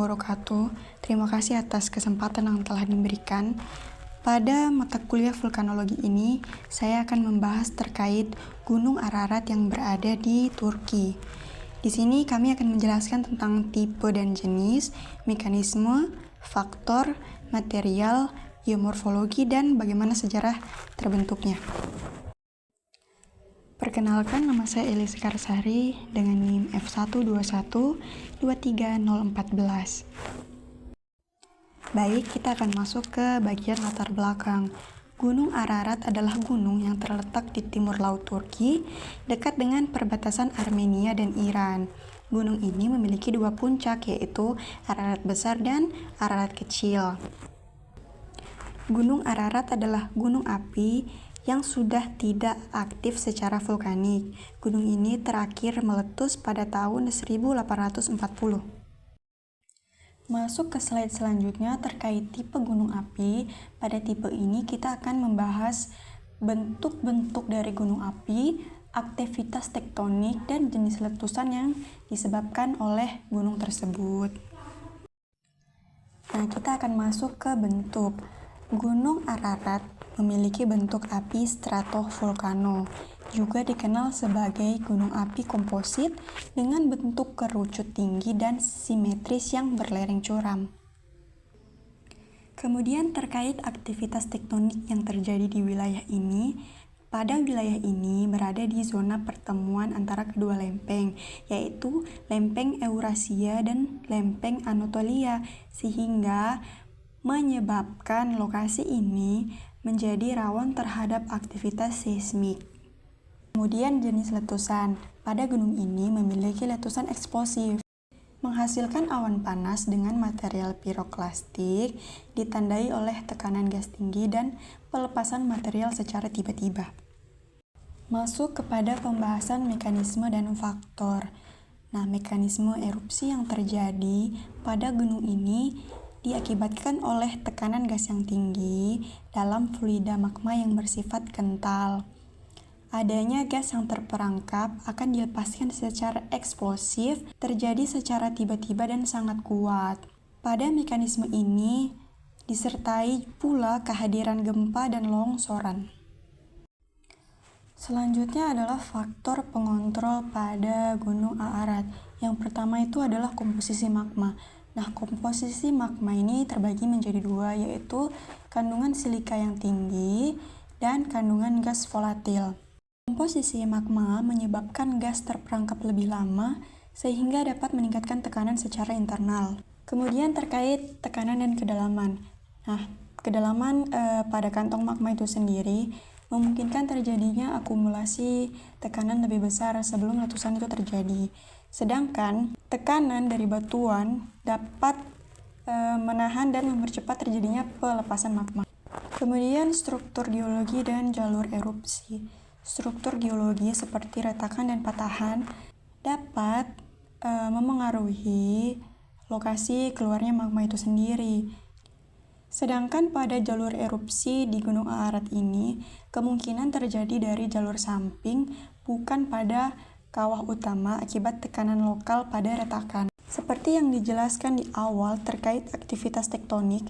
wabarakatuh. Terima kasih atas kesempatan yang telah diberikan. Pada mata kuliah vulkanologi ini, saya akan membahas terkait Gunung Ararat yang berada di Turki. Di sini kami akan menjelaskan tentang tipe dan jenis, mekanisme, faktor, material, geomorfologi, dan bagaimana sejarah terbentuknya. Perkenalkan, nama saya Eli Sekarsari dengan NIM F121-23014. Baik, kita akan masuk ke bagian latar belakang. Gunung Ararat adalah gunung yang terletak di timur laut Turki, dekat dengan perbatasan Armenia dan Iran. Gunung ini memiliki dua puncak, yaitu Ararat Besar dan Ararat Kecil. Gunung Ararat adalah gunung api yang sudah tidak aktif secara vulkanik. Gunung ini terakhir meletus pada tahun 1840. Masuk ke slide selanjutnya terkait tipe gunung api. Pada tipe ini kita akan membahas bentuk-bentuk dari gunung api, aktivitas tektonik, dan jenis letusan yang disebabkan oleh gunung tersebut. Nah, kita akan masuk ke bentuk. Gunung Ararat memiliki bentuk api stratovolcano, juga dikenal sebagai gunung api komposit dengan bentuk kerucut tinggi dan simetris yang berlereng curam. Kemudian terkait aktivitas tektonik yang terjadi di wilayah ini, pada wilayah ini berada di zona pertemuan antara kedua lempeng, yaitu lempeng Eurasia dan lempeng Anatolia, sehingga menyebabkan lokasi ini menjadi rawan terhadap aktivitas seismik. Kemudian jenis letusan. Pada gunung ini memiliki letusan eksplosif, menghasilkan awan panas dengan material piroklastik, ditandai oleh tekanan gas tinggi dan pelepasan material secara tiba-tiba. Masuk kepada pembahasan mekanisme dan faktor. Nah, mekanisme erupsi yang terjadi pada gunung ini diakibatkan oleh tekanan gas yang tinggi dalam fluida magma yang bersifat kental. Adanya gas yang terperangkap akan dilepaskan secara eksplosif, terjadi secara tiba-tiba dan sangat kuat. Pada mekanisme ini disertai pula kehadiran gempa dan longsoran. Selanjutnya adalah faktor pengontrol pada Gunung Ararat. Yang pertama itu adalah komposisi magma. Nah, komposisi magma ini terbagi menjadi dua, yaitu kandungan silika yang tinggi dan kandungan gas volatil. Komposisi magma menyebabkan gas terperangkap lebih lama sehingga dapat meningkatkan tekanan secara internal. Kemudian terkait tekanan dan kedalaman. Nah, kedalaman pada kantong magma itu sendiri memungkinkan terjadinya akumulasi tekanan lebih besar sebelum letusan itu terjadi. Sedangkan tekanan dari batuan dapat menahan dan mempercepat terjadinya pelepasan magma. Kemudian struktur geologi dan jalur erupsi. Struktur geologi seperti retakan dan patahan dapat memengaruhi lokasi keluarnya magma itu sendiri. Sedangkan pada jalur erupsi di Gunung Ararat ini kemungkinan terjadi dari jalur samping, bukan pada kawah utama akibat tekanan lokal pada retakan. Seperti yang dijelaskan di awal terkait aktivitas tektonik,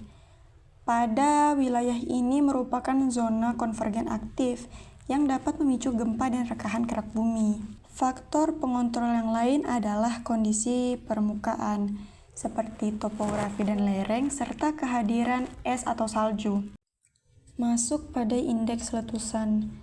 pada wilayah ini merupakan zona konvergen aktif yang dapat memicu gempa dan rekahan kerak bumi. Faktor pengontrol yang lain adalah kondisi permukaan, seperti topografi dan lereng, serta kehadiran es atau salju. Masuk pada indeks letusan.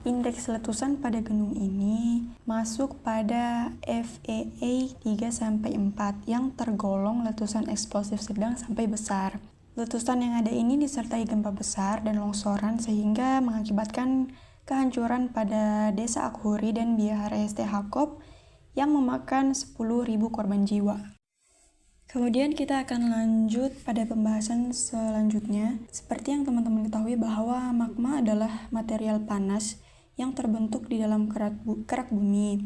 Indeks letusan pada gunung ini masuk pada FEA 3-4 yang tergolong letusan eksplosif sedang sampai besar. Letusan yang ada ini disertai gempa besar dan longsoran sehingga mengakibatkan kehancuran pada Desa Akhuri dan Bihara St. Jakob yang memakan 10.000 korban jiwa. Kemudian kita akan lanjut pada pembahasan selanjutnya. Seperti yang teman-teman ketahui bahwa magma adalah material panas yang terbentuk di dalam kerak bumi.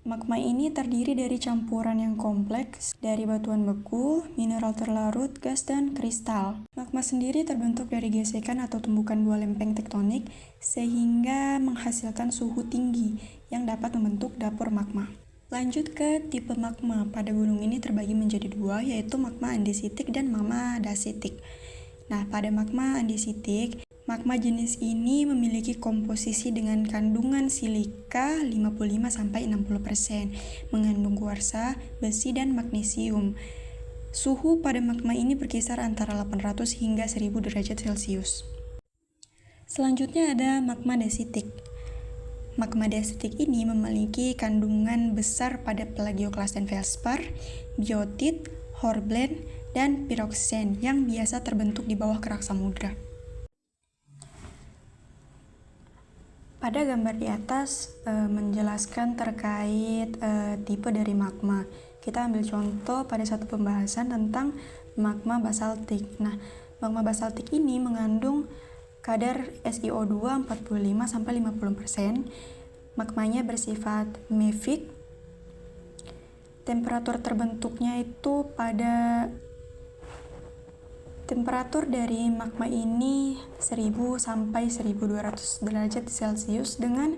Magma ini terdiri dari campuran yang kompleks dari batuan beku, mineral terlarut, gas, dan kristal. Magma sendiri terbentuk dari gesekan atau tumbukan dua lempeng tektonik sehingga menghasilkan suhu tinggi yang dapat membentuk dapur magma. Lanjut ke tipe magma. Pada gunung ini terbagi menjadi dua, yaitu magma andesitik dan magma dasitik. Nah, pada magma andesitik, magma jenis ini memiliki komposisi dengan kandungan silika 55-60%, mengandung kuarsa, besi, dan magnesium. Suhu pada magma ini berkisar antara 800 hingga 1000 derajat Celcius. Selanjutnya ada magma dasitik. Magma dasitik ini memiliki kandungan besar pada plagioklas dan felspar, biotit, hornblende, dan piroxene yang biasa terbentuk di bawah kerak samudra. Pada gambar di atas menjelaskan terkait tipe dari magma. Kita ambil contoh pada satu pembahasan tentang magma basaltik. Nah, magma basaltik ini mengandung kadar SiO2 45-50%. Magmanya bersifat mafic. Temperatur terbentuknya itu pada temperatur dari magma ini 1000-1200 derajat Celcius dengan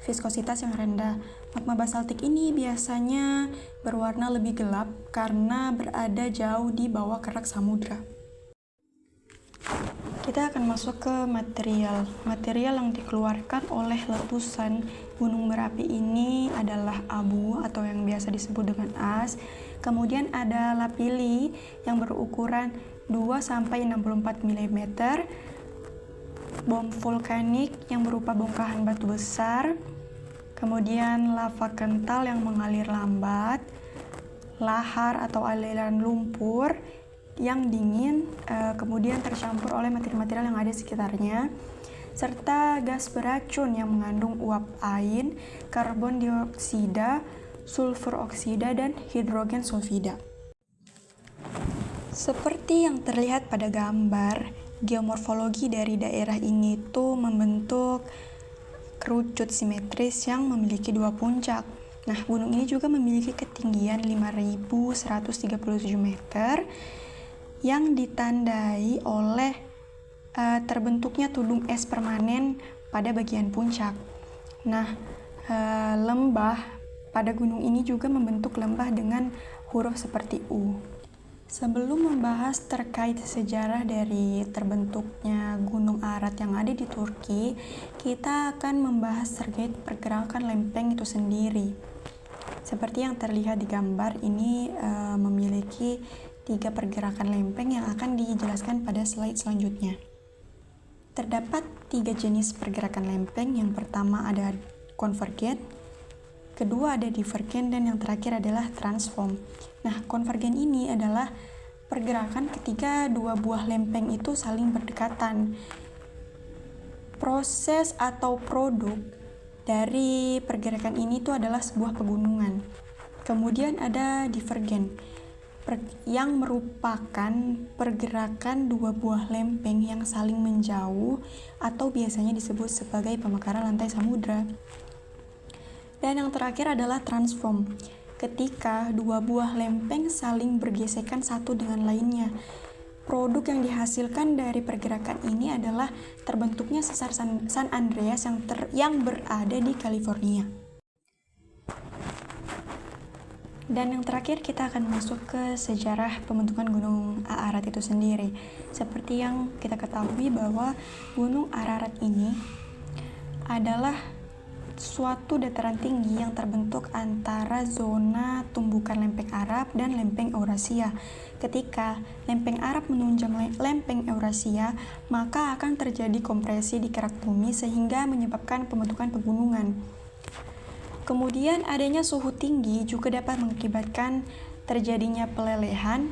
viskositas yang rendah. Magma basaltik ini biasanya berwarna lebih gelap karena berada jauh di bawah kerak samudra. Kita akan masuk ke material. Material yang dikeluarkan oleh letusan gunung berapi ini adalah abu atau yang biasa disebut dengan as. Kemudian ada lapilli yang berukuran 2-64 mm, bom vulkanik yang berupa bongkahan batu besar, kemudian lava kental yang mengalir lambat, lahar atau aliran lumpur yang dingin, kemudian tercampur oleh material-material yang ada di sekitarnya, serta gas beracun yang mengandung uap ain, karbon dioksida, sulfur oksida, dan hidrogen sulfida. Seperti yang terlihat pada gambar, geomorfologi dari daerah ini tuh membentuk kerucut simetris yang memiliki dua puncak. Nah, gunung ini juga memiliki ketinggian 5137 meter yang ditandai oleh terbentuknya tudung es permanen pada bagian puncak. Nah, lembah pada gunung ini juga membentuk lembah dengan huruf seperti U. Sebelum membahas terkait sejarah dari terbentuknya Gunung Ararat yang ada di Turki, kita akan membahas terkait pergerakan lempeng itu sendiri. Seperti yang terlihat di gambar ini memiliki 3 pergerakan lempeng yang akan dijelaskan pada slide selanjutnya. Terdapat 3 jenis pergerakan lempeng. Yang pertama ada konvergen, kedua ada divergen, dan yang terakhir adalah transform. Nah, konvergen ini adalah pergerakan ketika dua buah lempeng itu saling berdekatan. Proses atau produk dari pergerakan ini itu adalah sebuah pegunungan. Kemudian ada divergen, yang merupakan pergerakan dua buah lempeng yang saling menjauh atau biasanya disebut sebagai pemekaran lantai samudra. Dan yang terakhir adalah transform, ketika dua buah lempeng saling bergesekan satu dengan lainnya. Produk yang dihasilkan dari pergerakan ini adalah terbentuknya sesar San Andreas yang berada di California. Dan yang terakhir kita akan masuk ke sejarah pembentukan Gunung Ararat itu sendiri. Seperti yang kita ketahui bahwa Gunung Ararat ini adalah suatu dataran tinggi yang terbentuk antara zona tumbukan lempeng Arab dan lempeng Eurasia. Ketika lempeng Arab menunjang lempeng Eurasia, maka akan terjadi kompresi di kerak bumi sehingga menyebabkan pembentukan pegunungan. Kemudian adanya suhu tinggi juga dapat mengakibatkan terjadinya pelelehan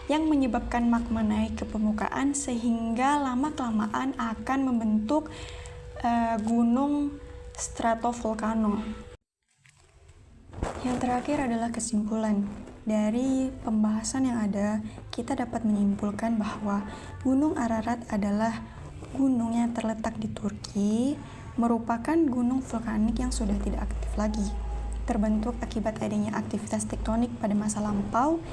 yang menyebabkan magma naik ke permukaan sehingga lama-kelamaan akan membentuk gunung stratovolcano. Yang terakhir adalah kesimpulan. Dari pembahasan yang ada, kita dapat menyimpulkan bahwa Gunung Ararat adalah gunung yang terletak di Turki, merupakan gunung vulkanik yang sudah tidak aktif lagi, terbentuk akibat adanya aktivitas tektonik pada masa lampau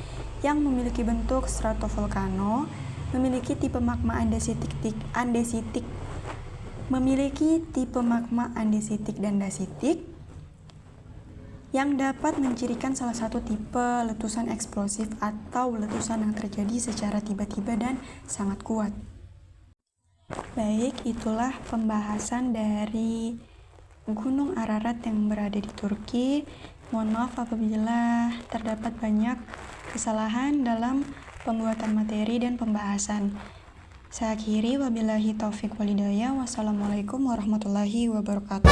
yang memiliki bentuk stratovolcano, memiliki tipe magma andesitik dan dasitik, yang dapat mencirikan salah satu tipe letusan eksplosif atau letusan yang terjadi secara tiba-tiba dan sangat kuat. Baik, itulah pembahasan dari Gunung Ararat yang berada di Turki. Mohon maaf apabila terdapat banyak kesalahan dalam pembuatan materi dan pembahasan. Saya akhiri, wabillahi taufik walhidayah. Wassalamualaikum warahmatullahi wabarakatuh.